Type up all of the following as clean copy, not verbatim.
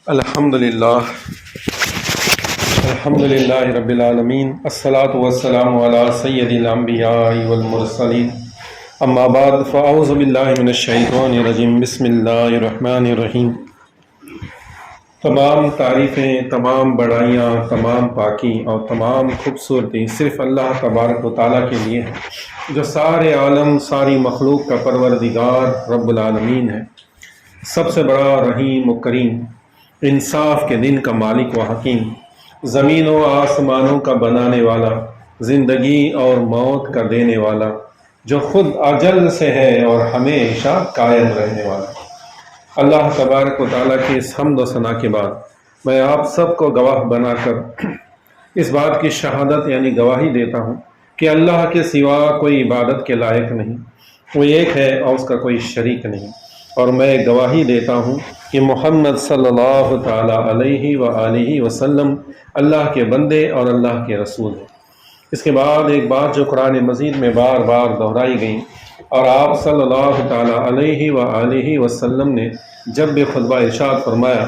الحمد للہ رب العالمین، الصلاۃ والسلام علی سید الانبیاء والمرسلین، اما بعد فاعوذ باللہ من الشیطان الرجیم، بسم اللہ الرحمن الرحیم۔ تمام تعریفیں، تمام بڑائیاں، تمام پاکی اور تمام خوبصورتی صرف اللہ تبارک و تعالیٰ کے لیے ہے، جو سارے عالم، ساری مخلوق کا پروردگار رب العالمین ہے، سب سے بڑا رحیم و کریم، انصاف کے دن کا مالک و حکیم، زمین و آسمانوں کا بنانے والا، زندگی اور موت کا دینے والا، جو خود اجل سے ہے اور ہمیشہ قائم رہنے والا۔ اللہ تبارک و تعالیٰ کی اس حمد و ثنا کے بعد میں آپ سب کو گواہ بنا کر اس بات کی شہادت یعنی گواہی دیتا ہوں کہ اللہ کے سوا کوئی عبادت کے لائق نہیں، وہ ایک ہے اور اس کا کوئی شریک نہیں، اور میں گواہی دیتا ہوں کہ محمد صلی اللہ تعالیٰ علیہ وآلہ وسلم اللہ کے بندے اور اللہ کے رسول ہیں۔ اس کے بعد ایک بات جو قرآن مجید میں بار بار دہرائی گئی، اور آپ صلی اللہ تعالیٰ علیہ وآلہ وسلم نے جب بھی خطبہ ارشاد فرمایا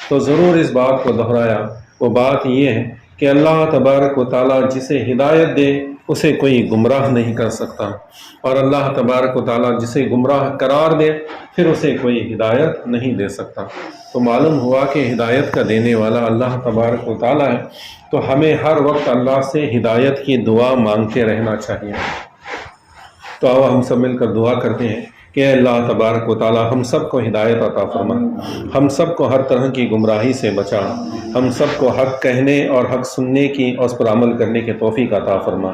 تو ضرور اس بات کو دہرایا، وہ بات یہ ہے کہ اللہ تبارک و تعالیٰ جسے ہدایت دے اسے کوئی گمراہ نہیں کر سکتا، اور اللہ تبارک و تعالیٰ جسے گمراہ قرار دے پھر اسے کوئی ہدایت نہیں دے سکتا۔ تو معلوم ہوا کہ ہدایت کا دینے والا اللہ تبارک و تعالیٰ ہے، تو ہمیں ہر وقت اللہ سے ہدایت کی دعا مانگتے رہنا چاہیے۔ تو آؤ ہم سب مل کر دعا کرتے ہیں کہ اے اللہ تبارک و تعالیٰ ہم سب کو ہدایت عطا فرما، ہم سب کو ہر طرح کی گمراہی سے بچا، ہم سب کو حق کہنے اور حق سننے کی اور اس پر عمل کرنے کی توفیق عطا فرما۔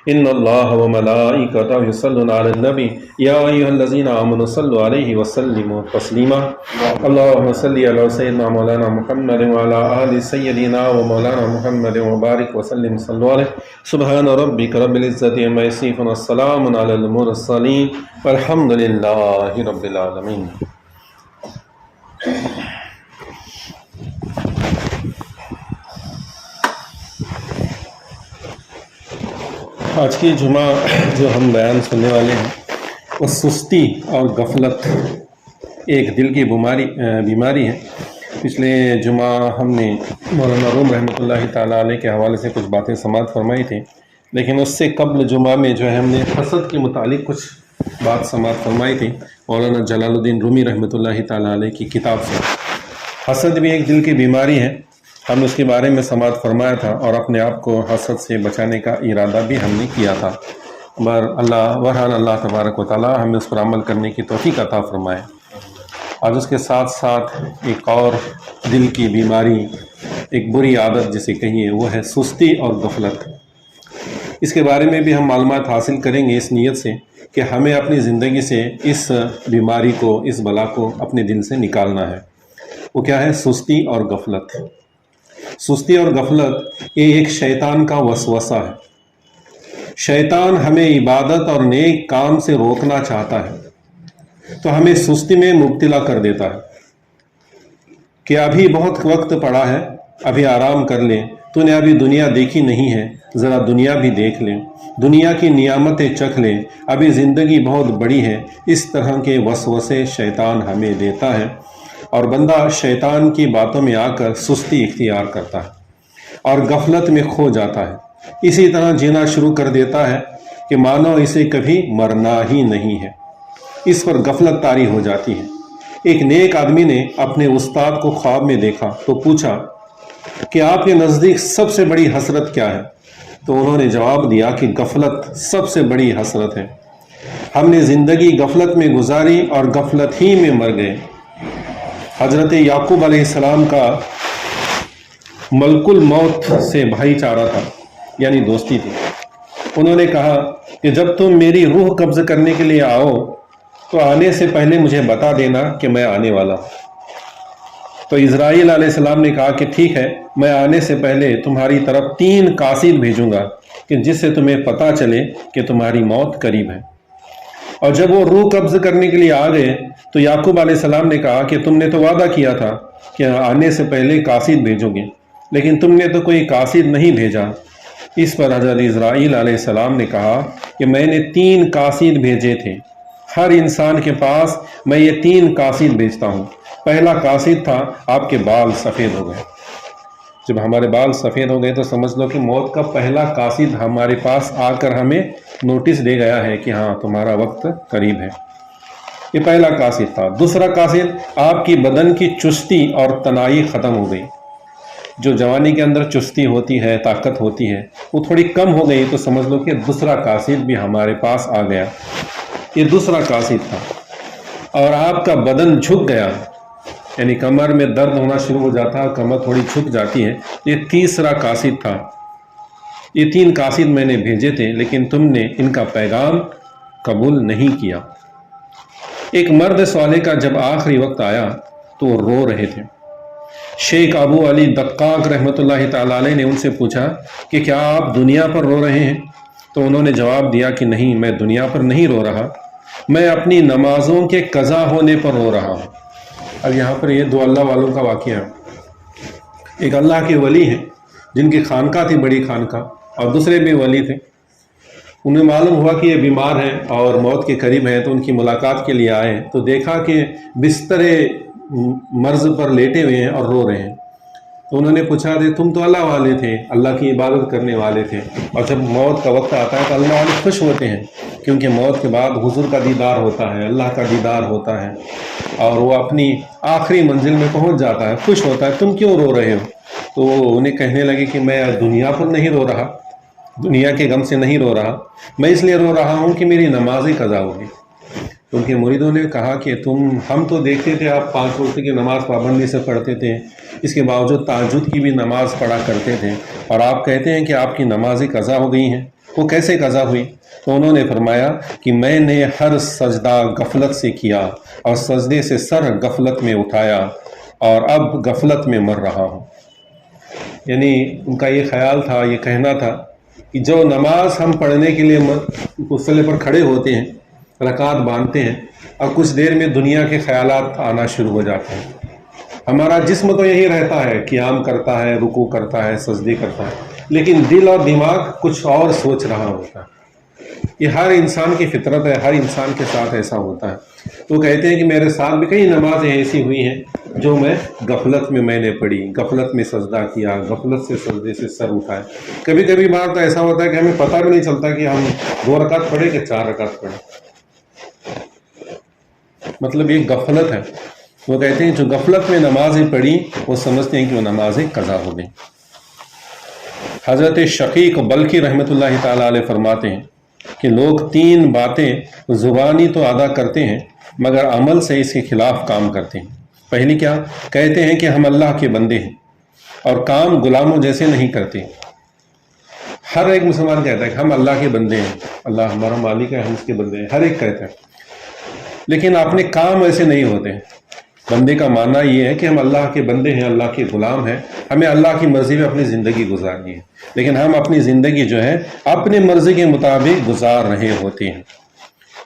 ان اللہ و ملائکتہ یصلون علی النبی یا ایھا الذین آمنوا صلوا علیہ وسلموا تسلیما۔ اللہم صلی علی سیدنا مولانا محمد وعلی آل سیدنا و مولانا محمد وبارک وسلم صلوا علیہ۔ سبحان ربک رب العزۃ عما یصفون، السلام علی المرسلین، والحمد للہ رب العالمین۔ آج کی جمعہ جو ہم بیان سننے والے ہیں وہ سستی اور غفلت ایک دل کی بیماری ہے۔ پچھلے جمعہ ہم نے مولانا روم رحمۃ اللہ تعالیٰ علیہ کے حوالے سے کچھ باتیں سماعت فرمائی تھیں، لیکن اس سے قبل جمعہ میں جو ہے ہم نے حسد کے متعلق کچھ بات سماعت فرمائی تھی مولانا جلال الدین رومی رحمۃ اللہ تعالیٰ علیہ کی کتاب سے۔ حسد بھی ایک دل کی بیماری ہے، ہم نے اس کے بارے میں سماعت فرمایا تھا، اور اپنے آپ کو حسد سے بچانے کا ارادہ بھی ہم نے کیا تھا۔ بہرحال اللہ تبارک و تعالیٰ ہمیں اس پر عمل کرنے کی توفیق عطا فرمائے۔ آج اس کے ساتھ ساتھ ایک اور دل کی بیماری، ایک بری عادت جسے کہیے، وہ ہے سستی اور غفلت۔ اس کے بارے میں بھی ہم معلومات حاصل کریں گے اس نیت سے کہ ہمیں اپنی زندگی سے اس بیماری کو، اس بلا کو اپنے دل سے نکالنا ہے۔ وہ کیا ہے؟ سستی اور غفلت۔ سستی اور غفلت یہ ایک شیطان کا وسوسہ ہے۔ شیطان ہمیں عبادت اور نیک کام سے روکنا چاہتا ہے، تو ہمیں سستی میں مبتلا کر دیتا ہے کہ ابھی بہت وقت پڑا ہے، ابھی آرام کر لے، تو نے ابھی دنیا دیکھی نہیں ہے، ذرا دنیا بھی دیکھ لے، دنیا کی نعمتیں چکھ لے، ابھی زندگی بہت بڑی ہے۔ اس طرح کے وسوسے شیطان ہمیں دیتا ہے، اور بندہ شیطان کی باتوں میں آ کر سستی اختیار کرتا ہے اور غفلت میں کھو جاتا ہے۔ اسی طرح جینا شروع کر دیتا ہے کہ مانو اسے کبھی مرنا ہی نہیں ہے، اس پر غفلت طاری ہو جاتی ہے۔ ایک نیک آدمی نے اپنے استاد کو خواب میں دیکھا تو پوچھا کہ آپ کے نزدیک سب سے بڑی حسرت کیا ہے؟ تو انہوں نے جواب دیا کہ غفلت سب سے بڑی حسرت ہے۔ ہم نے زندگی غفلت میں گزاری اور غفلت ہی میں مر گئے۔ حضرت یعقوب علیہ السلام کا ملک الموت سے بھائی چارہ تھا، یعنی دوستی تھی۔ انہوں نے کہا کہ جب تم میری روح قبض کرنے کے لیے آؤ تو آنے سے پہلے مجھے بتا دینا کہ میں آنے والا ہوں۔ تو اسرائیل علیہ السلام نے کہا کہ ٹھیک ہے، میں آنے سے پہلے تمہاری طرف 3 قاصد بھیجوں گا کہ جس سے تمہیں پتہ چلے کہ تمہاری موت قریب ہے۔ اور جب وہ روح قبض کرنے کے لیے آ گئے تو یعقوب علیہ السلام نے کہا کہ تم نے تو وعدہ کیا تھا کہ آنے سے پہلے قاصد بھیجو گے، لیکن تم نے تو کوئی قاصد نہیں بھیجا۔ اس پر حضرت اسرائیل علیہ السلام نے کہا کہ میں نے 3 قاصد بھیجے تھے، ہر انسان کے پاس میں یہ 3 قاصد بیچتا ہوں۔ پہلا قاصد تھا آپ کے بال سفید ہو گئے۔ جب ہمارے بال سفید ہو گئے تو سمجھ لو کہ موت کا پہلا قاصد ہمارے پاس آ کر ہمیں نوٹس دے گیا ہے کہ ہاں تمہارا وقت قریب ہے۔ یہ پہلا قاصد تھا۔ دوسرا قاصد آپ کی بدن کی چستی اور تنائی ختم ہو گئی۔ جو جوانی کے اندر چستی ہوتی ہے، طاقت ہوتی ہے، وہ تھوڑی کم ہو گئی تو سمجھ لو کہ دوسرا قاصد بھی ہمارے پاس آ گیا۔ یہ دوسرا قاصد تھا۔ اور آپ کا بدن جھک گیا، یعنی کمر میں درد ہونا شروع ہو جاتا ہے، کمر تھوڑی جھک جاتی ہے۔ یہ تیسرا قاصد تھا۔ یہ 3 قاصد میں نے بھیجے تھے، لیکن تم نے ان کا پیغام قبول نہیں کیا۔ ایک مرد صالح کا جب آخری وقت آیا تو وہ رو رہے تھے۔ شیخ ابو علی دقاق رحمۃ اللہ تعالی علیہ نے ان سے پوچھا کہ کیا آپ دنیا پر رو رہے ہیں؟ تو انہوں نے جواب دیا کہ نہیں، میں دنیا پر نہیں رو رہا، میں اپنی نمازوں کے قضا ہونے پر رو رہا ہوں۔ اب یہاں پر یہ 2 اللہ والوں کا واقعہ ہے۔ ایک اللہ کے ولی ہیں جن کی خانقاہ تھی، بڑی خانقاہ، اور دوسرے بھی ولی تھے۔ انہیں معلوم ہوا کہ یہ بیمار ہیں اور موت کے قریب ہیں، تو ان کی ملاقات کے لیے آئے تو دیکھا کہ بستر مرض پر لیٹے ہوئے ہیں اور رو رہے ہیں۔ تو انہوں نے پوچھا کہ تم تو اللہ والے تھے، اللہ کی عبادت کرنے والے تھے، اور جب موت کا وقت آتا ہے تو اللہ والے خوش ہوتے ہیں، کیونکہ موت کے بعد حضور کا دیدار ہوتا ہے، اللہ کا دیدار ہوتا ہے، اور وہ اپنی آخری منزل میں پہنچ جاتا ہے، خوش ہوتا ہے۔ تم کیوں رو رہے ہو؟ تو وہ انہیں کہنے لگے کہ میں دنیا پر نہیں رو رہا، دنیا کے غم سے نہیں رو رہا، میں اس لیے رو رہا ہوں کہ میری نماز قضا ہوگی۔ ان کے مریدوں نے کہا کہ ہم تو دیکھتے تھے آپ 5 وقت کی نماز پابندی سے پڑھتے تھے، اس کے باوجود تہجد کی بھی نماز پڑھا کرتے تھے، اور آپ کہتے ہیں کہ آپ کی نمازیں قضا ہو گئی ہیں، وہ کیسے قضا ہوئی؟ تو انہوں نے فرمایا کہ میں نے ہر سجدہ غفلت سے کیا اور سجدے سے سر غفلت میں اٹھایا، اور اب غفلت میں مر رہا ہوں۔ یعنی ان کا یہ خیال تھا، یہ کہنا تھا کہ جو نماز ہم پڑھنے کے لیے مصلی پر کھڑے ہوتے ہیں، رکعت باندھتے ہیں، اور کچھ دیر میں دنیا کے خیالات آنا شروع ہو جاتے ہیں۔ ہمارا جسم تو یہی رہتا ہے، قیام کرتا ہے، رکوع کرتا ہے، سجدے کرتا ہے، لیکن دل اور دماغ کچھ اور سوچ رہا ہوتا ہے۔ یہ ہر انسان کی فطرت ہے، ہر انسان کے ساتھ ایسا ہوتا ہے۔ تو کہتے ہیں کہ میرے ساتھ بھی کئی نمازیں ایسی ہوئی ہیں جو میں غفلت میں نے پڑھی، غفلت میں سجدہ کیا، غفلت سے سجدے سے سر اٹھائے۔ کبھی کبھی بار تو ایسا ہوتا ہے کہ ہمیں پتہ بھی نہیں چلتا کہ ہم 2 رکعت پڑھے کہ 4 رکعت پڑھے، مطلب یہ غفلت ہے۔ وہ کہتے ہیں جو غفلت میں نمازیں پڑھی وہ سمجھتے ہیں کہ وہ نمازیں قضا ہو گئیں۔ حضرت شقیق بلخی رحمۃ اللہ تعالی علیہ فرماتے ہیں کہ لوگ 3 باتیں زبانی تو ادا کرتے ہیں مگر عمل سے اس کے خلاف کام کرتے ہیں۔ پہلی کیا؟ کہتے ہیں کہ ہم اللہ کے بندے ہیں، اور کام غلاموں جیسے نہیں کرتے۔ ہر ایک مسلمان کہتا ہے کہ ہم اللہ کے بندے ہیں، اللہ ہمارا مالک ہے، ہم اس کے بندے ہیں، ہر ایک کہتا ہے، لیکن اپنے کام ایسے نہیں ہوتے۔ بندے کا معنی یہ ہے کہ ہم اللہ کے بندے ہیں، اللہ کے غلام ہیں، ہمیں اللہ کی مرضی میں اپنی زندگی گزارنی ہے، لیکن ہم اپنی زندگی جو ہے اپنی مرضی کے مطابق گزار رہے ہوتے ہیں۔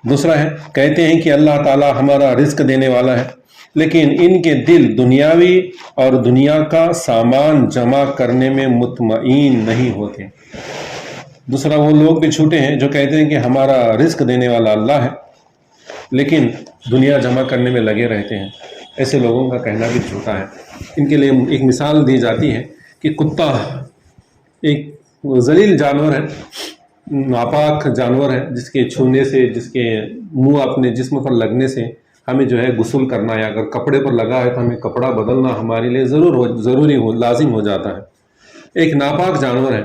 دوسرا ہے، کہتے ہیں کہ اللہ تعالی ہمارا رزق دینے والا ہے، لیکن ان کے دل دنیاوی اور دنیا کا سامان جمع کرنے میں مطمئن نہیں ہوتے۔ دوسرا وہ لوگ بھی جھوٹے ہیں جو کہتے ہیں کہ ہمارا رزق دینے والا اللہ ہے، لیکن دنیا جمع کرنے میں لگے رہتے ہیں۔ ایسے لوگوں کا کہنا بھی جھوٹا ہے۔ ان کے لیے ایک مثال دی جاتی ہے کہ کتا ایک ذلیل جانور ہے، ناپاک جانور ہے، جس کے چھونے سے، جس کے منہ اپنے جسم پر لگنے سے ہمیں جو ہے غسل کرنا، یا اگر کپڑے پر لگا ہے تو ہمیں کپڑا بدلنا ہمارے لیے ضروری لازم ہو جاتا ہے۔ ایک ناپاک جانور ہے،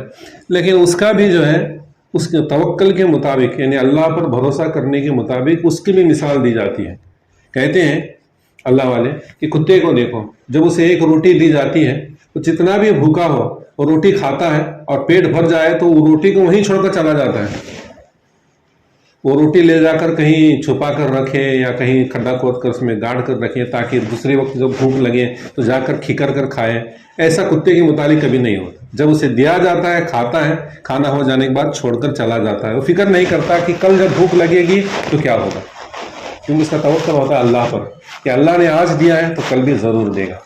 لیکن اس کا بھی جو ہے اس کے توکل کے مطابق، یعنی اللہ پر بھروسہ کرنے کے مطابق اس کی بھی مثال دی جاتی ہے۔ کہتے ہیں اللہ والے کہ کتے کو دیکھو، جب اسے ایک روٹی دی جاتی ہے تو جتنا بھی بھوکا ہو وہ روٹی کھاتا ہے، اور پیٹ بھر جائے تو وہ روٹی کو وہیں چھوڑ کر چلا جاتا ہے۔ وہ روٹی لے جا کر کہیں چھپا کر رکھے یا کہیں کھڈا کھود کر اس میں گاڑ کر رکھے، تاکہ دوسرے وقت جب بھوک لگے تو جا کر کھکر کر کھائے۔ ایسا کتے کے متعلق کبھی نہیں ہوتا۔ جب اسے دیا جاتا ہے کھاتا ہے، کھانا ہو جانے کے بعد چھوڑ کر چلا جاتا ہے۔ وہ فکر نہیں کرتا کہ کل جب بھوک لگے گی تو کیا ہوگا، کیونکہ اس کا توکل ہوتا ہے اللہ پر کہ اللہ نے آج دیا ہے تو کل بھی ضرور دے گا۔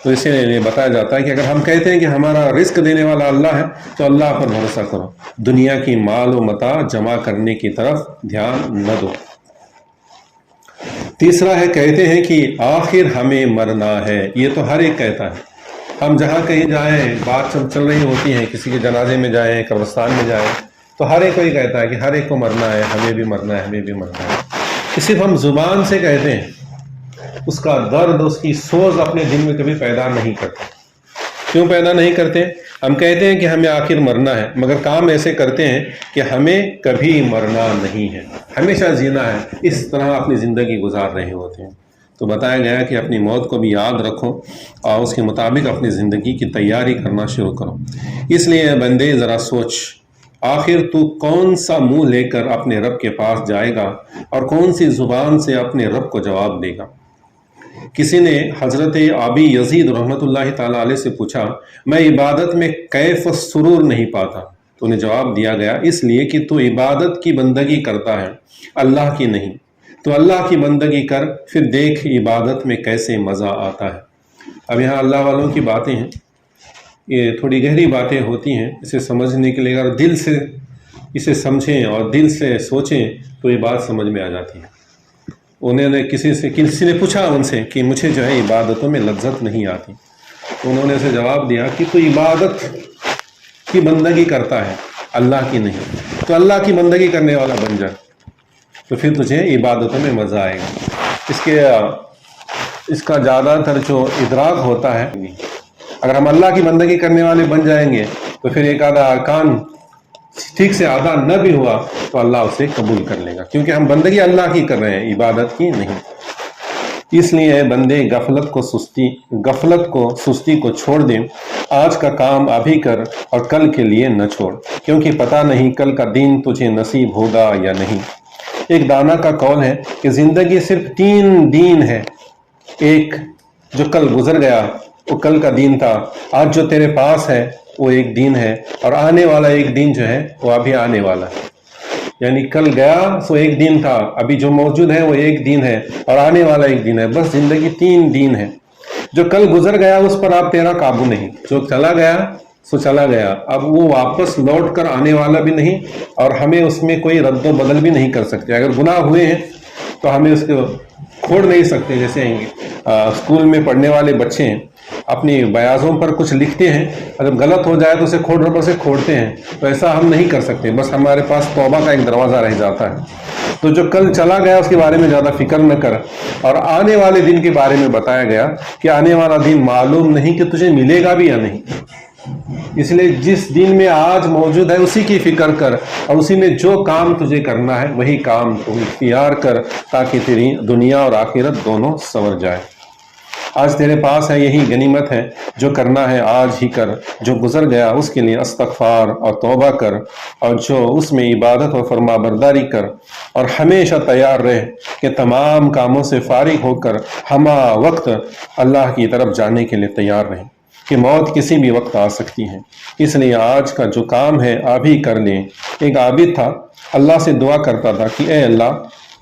تو اسے یہ بتایا جاتا ہے کہ اگر ہم کہتے ہیں کہ ہمارا رزق دینے والا اللہ ہے تو اللہ پر بھروسہ کرو، دنیا کی مال و متاع جمع کرنے کی طرف دھیان نہ دو۔ تیسرا ہے کہتے ہیں کہ آخر ہمیں مرنا ہے. یہ تو ہر ایک کہتا ہے. ہم جہاں کہیں جائیں بات چل رہی ہوتی ہے، کسی کے جنازے میں جائیں، قبرستان میں جائیں، تو ہر ایک کو یہ کہتا ہے کہ ہر ایک کو مرنا ہے، ہمیں بھی مرنا ہے، ہمیں بھی مرنا ہے. یہ صرف ہم زبان سے کہتے ہیں، اس کا درد، اس کی سوز اپنے دل میں کبھی پیدا نہیں کرتے. کیوں پیدا نہیں کرتے؟ ہم کہتے ہیں کہ ہمیں آخر مرنا ہے، مگر کام ایسے کرتے ہیں کہ ہمیں کبھی مرنا نہیں ہے، ہمیشہ جینا ہے. اس طرح اپنی زندگی گزار رہے ہوتے ہیں. تو بتایا گیا کہ اپنی موت کو بھی یاد رکھو اور اس کے مطابق اپنی زندگی کی تیاری کرنا شروع کرو. اس لیے بندے ذرا سوچ، آخر تو کون سا منہ لے کر اپنے رب کے پاس جائے گا اور کون سی زبان سے اپنے رب کو جواب دے گا. کسی نے حضرت ابی یزید رحمۃ اللہ تعالیٰ علیہ سے پوچھا، میں عبادت میں کیف سرور نہیں پاتا. تو انہیں جواب دیا گیا، اس لیے کہ تو عبادت کی بندگی کرتا ہے، اللہ کی نہیں. تو اللہ کی بندگی کر، پھر دیکھ عبادت میں کیسے مزہ آتا ہے. اب یہاں اللہ والوں کی باتیں ہیں، یہ تھوڑی گہری باتیں ہوتی ہیں. اسے سمجھنے کے لیے اگر دل سے اسے سمجھیں اور دل سے سوچیں تو یہ بات سمجھ میں آ جاتی ہے. انہوں نے کسی نے پوچھا ان سے کہ مجھے جو ہے عبادتوں میں لذت نہیں آتی. تو انہوں نے اسے جواب دیا کہ تو عبادت کی بندگی کرتا ہے، اللہ کی نہیں. تو اللہ کی بندگی کرنے والا بن جا، تو پھر تجھے عبادتوں میں مزہ آئے گا. اس کا زیادہ تر جو ادراک ہوتا ہے، اگر ہم اللہ کی بندگی کرنے والے بن جائیں گے تو پھر ایک آدھا ارکان ٹھیک سے ادا نہ بھی ہوا تو اللہ اسے قبول کر لے گا، کیونکہ ہم بندگی اللہ کی کر رہے ہیں، عبادت کی نہیں. اس لیے بندے غفلت کو سستی کو چھوڑ دیں. آج کا کام ابھی کر اور کل کے لیے نہ چھوڑ، کیونکہ پتہ نہیں کل کا دن تجھے نصیب ہوگا یا نہیں. ایک دانا کا قول ہے کہ زندگی صرف 3 دن ہے. ایک جو کل گزر گیا وہ کل کا دن تھا، آج جو تیرے پاس ہے وہ ایک دن ہے، اور آنے والا ایک دن جو ہے وہ ابھی آنے والا ہے. یعنی کل گیا سو ایک دن تھا، ابھی جو موجود ہے وہ ایک دن ہے، اور آنے والا ایک دن ہے. بس زندگی 3 دن ہے. جو کل گزر گیا اس پر آپ تیرا قابو نہیں، جو چلا گیا سو چلا گیا، اب وہ واپس لوٹ کر آنے والا بھی نہیں، اور ہمیں اس میں کوئی رد و بدل بھی نہیں کر سکتے. اگر گناہ ہوئے ہیں تو ہمیں اس کو کھوڑ نہیں سکتے. جیسے اسکول میں پڑھنے والے بچے ہیں، اپنی بیاضوں پر کچھ لکھتے ہیں، اگر غلط ہو جائے تو اسے کھوڑ ربر سے کھوڑتے ہیں. تو ایسا ہم نہیں کر سکتے، بس ہمارے پاس توبہ کا ایک دروازہ رہ جاتا ہے. تو جو کل چلا گیا اس کے بارے میں زیادہ فکر نہ کر. اور آنے والے دن کے بارے میں بتایا گیا کہ آنے والا دن معلوم نہیں کہ تجھے ملے گا بھی یا نہیں. اس لیے جس دن میں آج موجود ہے اسی کی فکر کر، اور اسی میں جو کام تجھے کرنا ہے وہی کام تو اختیار کر، تاکہ تیری دنیا اور آخرت دونوں سنور جائے. آج تیرے پاس ہے، یہی غنیمت ہے. جو کرنا ہے آج ہی کر، جو گزر گیا اس کے لیے استغفار اور توبہ کر، اور جو اس میں عبادت و فرما برداری کر. اور ہمیشہ تیار رہ کہ تمام کاموں سے فارغ ہو کر ہمہ وقت اللہ کی طرف جانے کے لیے تیار رہیں، کہ موت کسی بھی وقت آ سکتی ہے. اس لیے آج کا جو کام ہے ابھی کر لیں. ایک عابد تھا، اللہ سے دعا کرتا تھا کہ اے اللہ،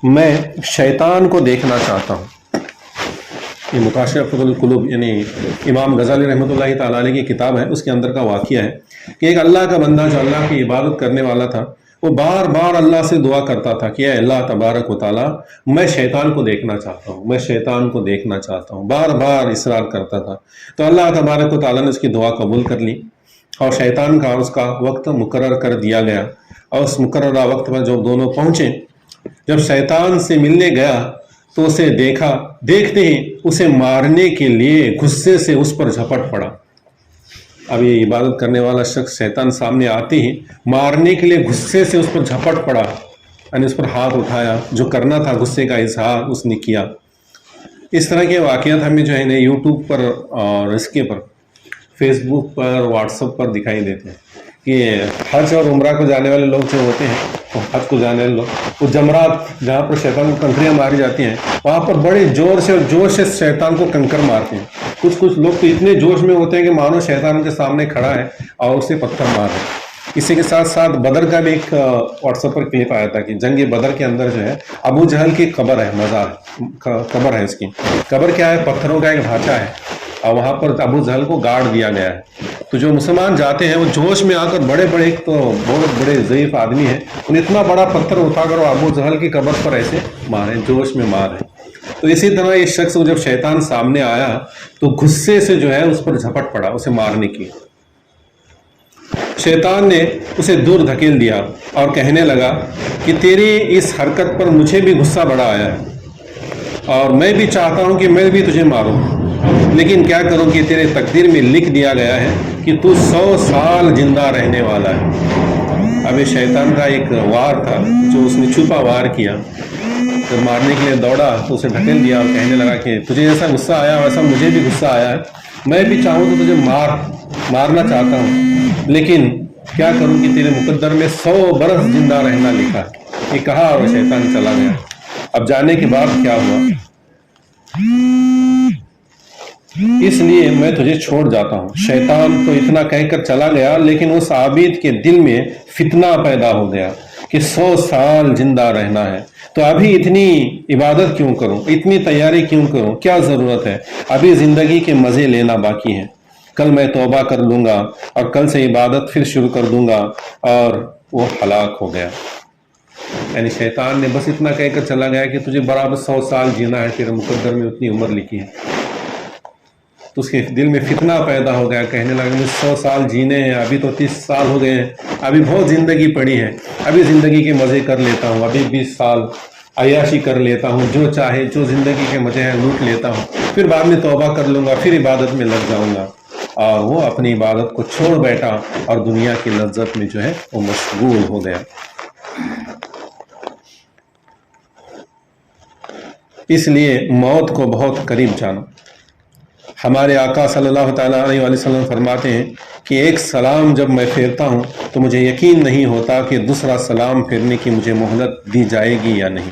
میں شیطان کو دیکھنا چاہتا ہوں. یہ مکاشفۃ القلوب یعنی امام غزالی رحمۃ اللہ تعالیٰ علیہ کی کتاب ہے، اس کے اندر کا واقعہ ہے کہ ایک اللہ کا بندہ جو اللہ کی عبادت کرنے والا تھا، وہ بار بار اللہ سے دعا کرتا تھا کہ اے اللہ تبارک و تعالیٰ، میں شیطان کو دیکھنا چاہتا ہوں، میں شیطان کو دیکھنا چاہتا ہوں. بار بار اصرار کرتا تھا. تو اللہ تبارک و تعالیٰ نے اس کی دعا قبول کر لی، اور شیطان کا اس کا وقت مقرر کر دیا گیا. اور اس مقررہ وقت پر جب دونوں پہنچے، جب شیطان سے ملنے گیا تو اسے دیکھا، دیکھتے ہی اسے مارنے کے لیے غصے سے اس پر جھپٹ پڑا. اب یہ عبادت کرنے والا شخص شیطان سامنے آتے ہی مارنے کے لیے غصے سے اس پر جھپٹ پڑا، یعنی اس پر ہاتھ اٹھایا. جو کرنا تھا غصے کا اظہار اس نے کیا. اس طرح کے واقعات ہمیں جو ہے نا یوٹیوب پر اور اس کے پر فیس بک پر واٹس ایپ پر دکھائی دیتے ہیں کہ حج اور عمرہ کو جانے والے لوگ جو ہوتے ہیں، حج کو جانے والے لوگ، وہ جمرات جہاں پر شیطان کو کنکریاں ماری جاتی ہیں، وہاں پر بڑے زور سے اور جوش سے شیطان کو کنکر مارتے ہیں. کچھ لوگ تو اتنے جوش میں ہوتے ہیں کہ مانو شیطان کے سامنے کھڑا ہے اور اسے پتھر مار رہے ہیں. اسی کے ساتھ ساتھ بدر کا بھی ایک واٹس ایپ پر کلپ آیا تھا کہ جنگ بدر کے اندر جو ہے ابو جہل کی قبر ہے، مزار قبر ہے. اس کی قبر کیا ہے؟ پتھروں کا ایک ڈھانچہ ہے، اور وہاں پر ابو جہل کو گاڑ دیا گیا ہے. تو جو مسلمان جاتے ہیں وہ جوش میں آ کر بڑے ایک تو بہت بڑے ضعیف آدمی ہیں، انہیں اتنا بڑا پتھر اٹھا کر وہ ابو جہل کی قبر پر ایسے مارے، جوش میں مارے. تو اسی طرح یہ شخص کو جب شیطان سامنے آیا تو غصے سے جو ہے اس پر جھپٹ پڑا اسے مارنے کی. شیطان نے اسے دور دھکیل دیا اور کہنے لگا کہ تیری اس حرکت پر مجھے بھی غصہ بڑا آیا ہے اور میں بھی چاہتا ہوں کہ میں بھی تجھے ماروں، لیکن کیا کروں کہ تیرے تقدیر میں لکھ دیا گیا ہے کہ تو 100 سال زندہ رہنے والا ہے. اب یہ شیطان کا ایک وار تھا جو اس نے چھپا وار کیا. جب مارنے کے لیے دوڑا تو اسے ڈھکیل دیا اور کہنے لگا کہ تجھے جیسا غصہ آیا ویسا مجھے بھی غصہ آیا ہے، میں بھی چاہوں تو تجھے مارنا چاہتا ہوں، لیکن کیا کروں کہ تیرے مقدر میں 100 برس زندہ رہنا لکھا ہے. یہ کہا اور شیطان چلا گیا. اب جانے کے بعد کیا ہوا؟ اس لیے میں تجھے چھوڑ جاتا ہوں. شیطان تو اتنا کہہ کر چلا گیا، لیکن اس عابد کے دل میں فتنہ پیدا ہو گیا کہ 100 سال زندہ رہنا ہے، تو ابھی اتنی عبادت کیوں کروں، اتنی تیاری کیوں کروں، کیا ضرورت ہے؟ ابھی زندگی کے مزے لینا باقی ہے. کل میں توبہ کر لوں گا اور کل سے عبادت پھر شروع کر دوں گا. اور وہ ہلاک ہو گیا. یعنی شیطان نے بس اتنا کہہ کر چلا گیا کہ تجھے برابر 100 سال جینا ہے، تیرے مقدر میں اتنی عمر لکھی ہے. تو اس کے دل میں فتنہ پیدا ہو گیا، کہنے لگا مجھے 100 سال جینے ہیں، ابھی تو 30 سال ہو گئے ہیں، ابھی بہت زندگی پڑی ہے، ابھی زندگی کے مزے کر لیتا ہوں، ابھی 20 سال عیاشی کر لیتا ہوں، جو چاہے جو زندگی کے مزے ہیں لوٹ لیتا ہوں، پھر بعد میں توبہ کر لوں گا، پھر عبادت میں لگ جاؤں گا. اور وہ اپنی عبادت کو چھوڑ بیٹھا اور دنیا کی لذت میں جو ہے وہ مشغول ہو گیا. اس لیے موت کو بہت قریب جانا. ہمارے آقا صلی اللہ تعالیٰ علیہ وآلہ وسلم فرماتے ہیں کہ ایک سلام جب میں پھیرتا ہوں تو مجھے یقین نہیں ہوتا کہ دوسرا سلام پھیرنے کی مجھے مہلت دی جائے گی یا نہیں.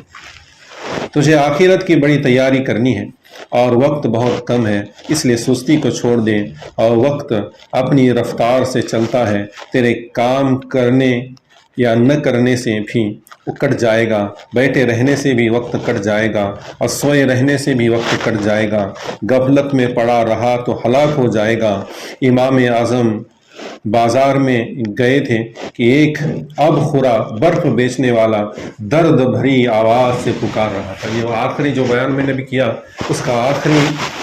تجھے آخرت کی بڑی تیاری کرنی ہے اور وقت بہت کم ہے، اس لیے سستی کو چھوڑ دیں. اور وقت اپنی رفتار سے چلتا ہے، تیرے کام کرنے یا نہ کرنے سے بھی وہ کٹ جائے گا، بیٹھے رہنے سے بھی وقت کٹ جائے گا اور سوئے رہنے سے بھی وقت کٹ جائے گا. غفلت میں پڑا رہا تو ہلاک ہو جائے گا. امام اعظم بازار میں گئے تھے کہ ایک اب خورا برف بیچنے والا درد بھری آواز سے پکار رہا تھا. یہ آخری جو بیان میں نے بھی کیا اس کا آخری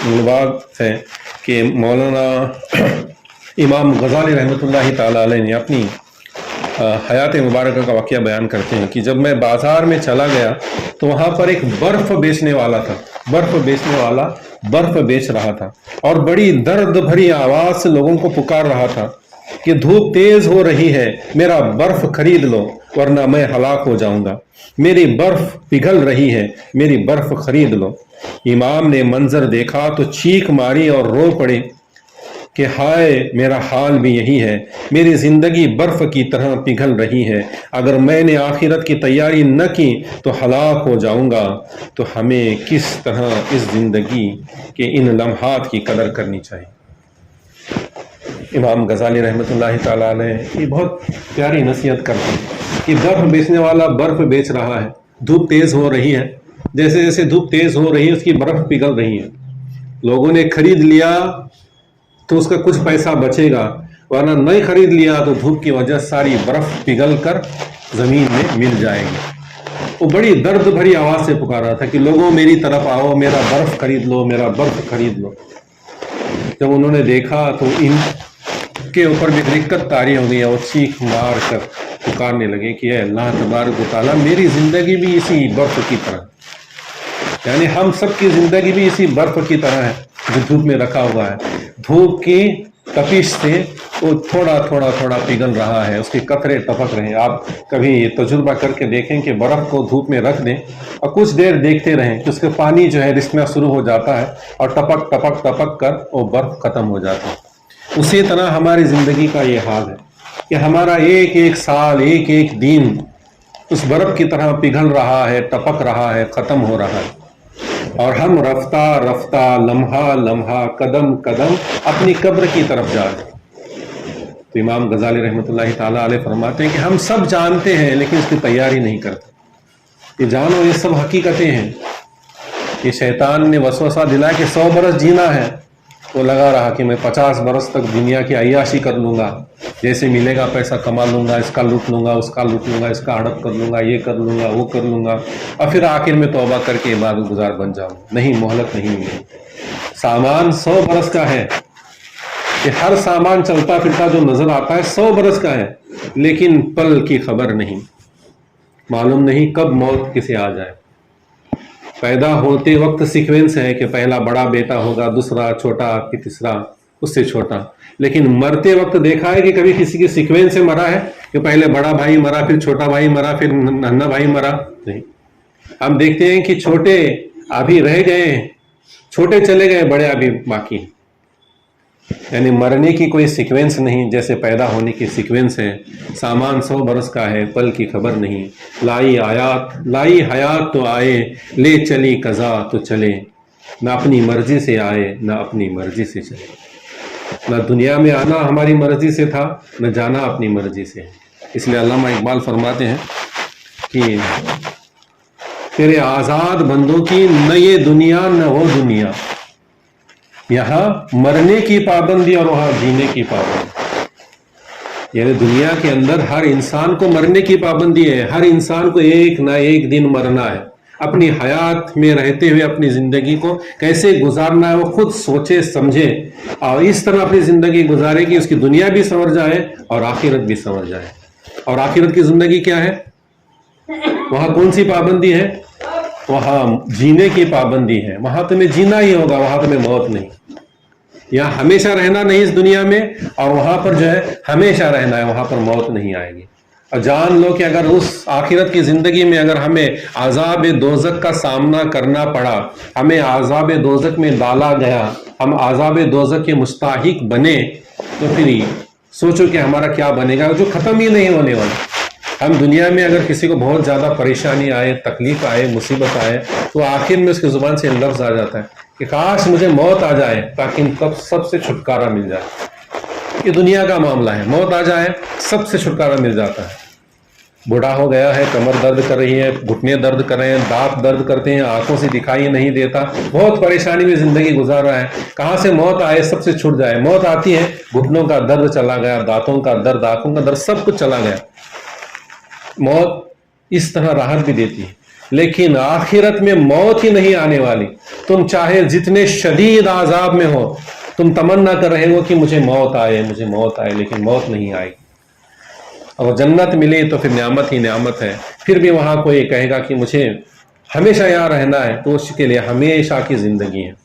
عنوان ہے کہ مولانا امام غزالی رحمۃ اللہ تعالیٰ علیہ نے اپنی حیات مبارکہ کا واقعہ بیان کرتے ہیں کہ جب میں بازار میں چلا گیا تو وہاں پر ایک برف بیچنے والا تھا، برف بیچ رہا تھا اور بڑی درد بھری آواز سے لوگوں کو پکار رہا تھا کہ دھوپ تیز ہو رہی ہے، میرا برف خرید لو ورنہ میں ہلاک ہو جاؤں گا، میری برف پگھل رہی ہے، میری برف خرید لو. امام نے منظر دیکھا تو چیخ ماری اور رو پڑے کہ ہائے میرا حال بھی یہی ہے، میری زندگی برف کی طرح پگھل رہی ہے، اگر میں نے آخرت کی تیاری نہ کی تو ہلاک ہو جاؤں گا. تو ہمیں کس طرح اس زندگی کے ان لمحات کی قدر کرنی چاہیے. امام غزالی رحمۃ اللہ تعالیٰ علیہ یہ بہت پیاری نصیحت کرتے ہیں کہ برف بیچنے والا برف بیچ رہا ہے، دھوپ تیز ہو رہی ہے، جیسے جیسے دھوپ تیز ہو رہی ہے اس کی برف پگھل رہی ہے. لوگوں نے خرید لیا تو اس کا کچھ پیسہ بچے گا، ورنہ نہیں خرید لیا تو دھوپ کی وجہ ساری برف پگھل کر زمین میں مل جائے گی. وہ بڑی درد بھری آواز سے پکار رہا تھا کہ لوگوں میری طرف آؤ، میرا برف خرید لو، میرا برف خرید لو. جب انہوں نے دیکھا تو ان کے اوپر بھی دقت طاری ہو گئی، اور چیخ مار کر پکارنے لگے کہ اے اللہ تبارک و تعالیٰ میری زندگی بھی اسی برف کی طرح، یعنی ہم سب کی زندگی بھی اسی برف کی طرح ہے جو دھوپ میں رکھا ہوا ہے. دھوپ کی تپش سے وہ تھوڑا تھوڑا تھوڑا پگھل رہا ہے، اس کے قطرے ٹپک رہے ہیں. آپ کبھی یہ تجربہ کر کے دیکھیں کہ برف کو دھوپ میں رکھ دیں اور کچھ دیر دیکھتے رہیں کہ اس کے پانی جو ہے رسنا شروع ہو جاتا ہے اور ٹپک ٹپک ٹپک کر وہ برف ختم ہو جاتا ہے. اسی طرح ہماری زندگی کا یہ حال ہے کہ ہمارا ایک ایک سال، ایک ایک دن اس برف کی طرح پگھل رہا ہے، ٹپک رہا ہے، ختم ہو رہا ہے، اور ہم رفتہ رفتہ، لمحہ لمحہ، قدم قدم اپنی قبر کی طرف جا رہے ہیں. تو امام غزالی رحمۃ اللہ تعالیٰ علیہ فرماتے ہیں کہ ہم سب جانتے ہیں لیکن اس کی تیاری نہیں کرتے. یہ جانو یہ سب حقیقتیں ہیں. یہ شیطان نے وسوسہ دلایا کہ 100 برس جینا ہے، وہ لگا رہا کہ میں 50 برس تک دنیا کی عیاشی کر لوں گا، جیسے ملے گا پیسہ کما لوں گا، اس کا لوٹ لوں گا، اس کا لوٹ لوں گا، اس کا ہڑپ کر لوں گا، یہ کر لوں گا، وہ کر لوں گا، اور پھر آخر میں توبہ کر کے عبادت گزار بن جاؤں۔ نہیں، مہلت نہیں ملی۔ سامان 100 برس کا ہے، کہ ہر سامان چلتا پھرتا جو نظر آتا ہے 100 برس کا ہے، لیکن پل کی خبر نہیں، معلوم نہیں کب موت کسے آ جائے۔ پیدا ہوتے وقت سیکوینس ہے کہ پہلا بڑا بیٹا ہوگا، دوسرا چھوٹا، پھر تیسرا اس سے چھوٹا، لیکن مرتے وقت دیکھا ہے کہ کبھی کسی کی سیکوینس سے مرا ہے کہ پہلے بڑا بھائی مرا، پھر چھوٹا بھائی مرا، پھر ننھا بھائی مرا؟ نہیں۔ ہم دیکھتے ہیں کہ چھوٹے ابھی رہ گئے، چھوٹے چلے گئے، بڑے ابھی باقی ہیں۔ یعنی مرنے کی کوئی سیکوینس نہیں، جیسے پیدا ہونے کی سیکوینس ہے۔ سامان 100 برس کا ہے، پل کی خبر نہیں۔ لائی حیات تو آئے، لے چلی قضا تو چلے، نہ اپنی مرضی سے آئے، نہ اپنی مرضی سے چلے۔ نہ دنیا میں آنا ہماری مرضی سے تھا، نہ جانا اپنی مرضی سے۔ اس لیے علامہ اقبال فرماتے ہیں کہ تیرے آزاد بندوں کی نہ یہ دنیا نہ وہ دنیا، یہاں مرنے کی پابندی اور وہاں جینے کی پابندی۔ یعنی دنیا کے اندر ہر انسان کو مرنے کی پابندی ہے، ہر انسان کو ایک نہ ایک دن مرنا ہے۔ اپنی حیات میں رہتے ہوئے اپنی زندگی کو کیسے گزارنا ہے وہ خود سوچے سمجھے، اور اس طرح اپنی زندگی گزارے کہ اس کی دنیا بھی سنور جائے اور آخرت بھی سنور جائے۔ اور آخرت کی زندگی کیا ہے؟ وہاں کون سی پابندی ہے؟ وہاں جینے کی پابندی ہے۔ وہاں تمہیں جینا ہی ہوگا، وہاں تمہیں موت نہیں۔ یہاں ہمیشہ رہنا نہیں اس دنیا میں، اور وہاں پر جو ہے ہمیشہ رہنا ہے، وہاں پر موت نہیں آئے گی۔ اور جان لو کہ اگر اس آخرت کی زندگی میں اگر ہمیں عذاب دوزخ کا سامنا کرنا پڑا، ہمیں عذاب دوزخ میں ڈالا گیا، ہم عذاب دوزخ کے مستحق بنے، تو پھر سوچو کہ ہمارا کیا بنے گا، جو ختم ہی نہیں ہونے والا۔ ہم دنیا میں اگر کسی کو بہت زیادہ پریشانی آئے، تکلیف آئے، مصیبت آئے، تو آخر میں اس کی زبان سے لفظ آ جاتا ہے کہ کاش مجھے موت آ جائے تاکہ تب سب سے چھٹکارا مل جائے۔ یہ دنیا کا معاملہ ہے، موت آ جائے سب سے چھٹکارا مل جاتا ہے۔ بوڑھا ہو گیا ہے، کمر درد کر رہی ہے، گھٹنے درد کر رہے ہیں، دانت درد کرتے ہیں، آنکھوں سے دکھائی نہیں دیتا، بہت پریشانی میں زندگی گزار رہا ہے، کہاں سے موت آئے سب سے چھٹ جائے۔ موت آتی ہے، گھٹنوں کا درد چلا گیا، دانتوں کا درد، آنکھوں کا درد، سب کچھ چلا گیا۔ موت اس طرح راحت بھی دیتی ہے، لیکن آخرت میں موت ہی نہیں آنے والی۔ تم چاہے جتنے شدید عذاب میں ہو، تم تمنا کر رہے ہو کہ مجھے موت آئے، مجھے موت آئے، لیکن موت نہیں آئے گی۔ اور جنت ملی تو پھر نعمت ہی نعمت ہے۔ پھر بھی وہاں کوئی کہے گا کہ مجھے ہمیشہ یہاں رہنا ہے، تو اس کے لیے ہمیشہ کی زندگی ہے۔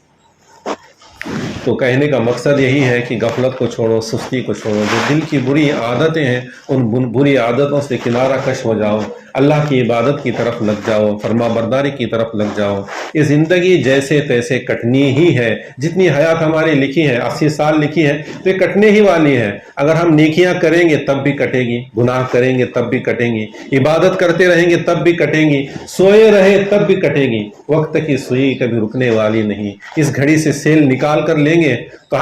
تو کہنے کا مقصد یہی ہے کہ غفلت کو چھوڑو، سستی کو چھوڑو، جو دل کی بری عادتیں ہیں ان بری عادتوں سے کنارہ کش ہو جاؤ، اللہ کی عبادت کی طرف لگ جاؤ، فرما برداری کی طرف لگ جاؤ۔ یہ زندگی جیسے تیسے کٹنی ہی ہے۔ جتنی حیات ہماری لکھی ہے، 80 سال لکھی ہے، تو یہ کٹنے ہی والی ہے۔ اگر ہم نیکیاں کریں گے تب بھی کٹے گی، گناہ کریں گے تب بھی کٹیں گی، عبادت کرتے رہیں گے تب بھی کٹیں گی، سوئے رہے تب بھی کٹے گی۔ وقت کی سوئی کبھی رکنے والی نہیں۔ اس گھڑی سے سیل نکال کر لیں گے تو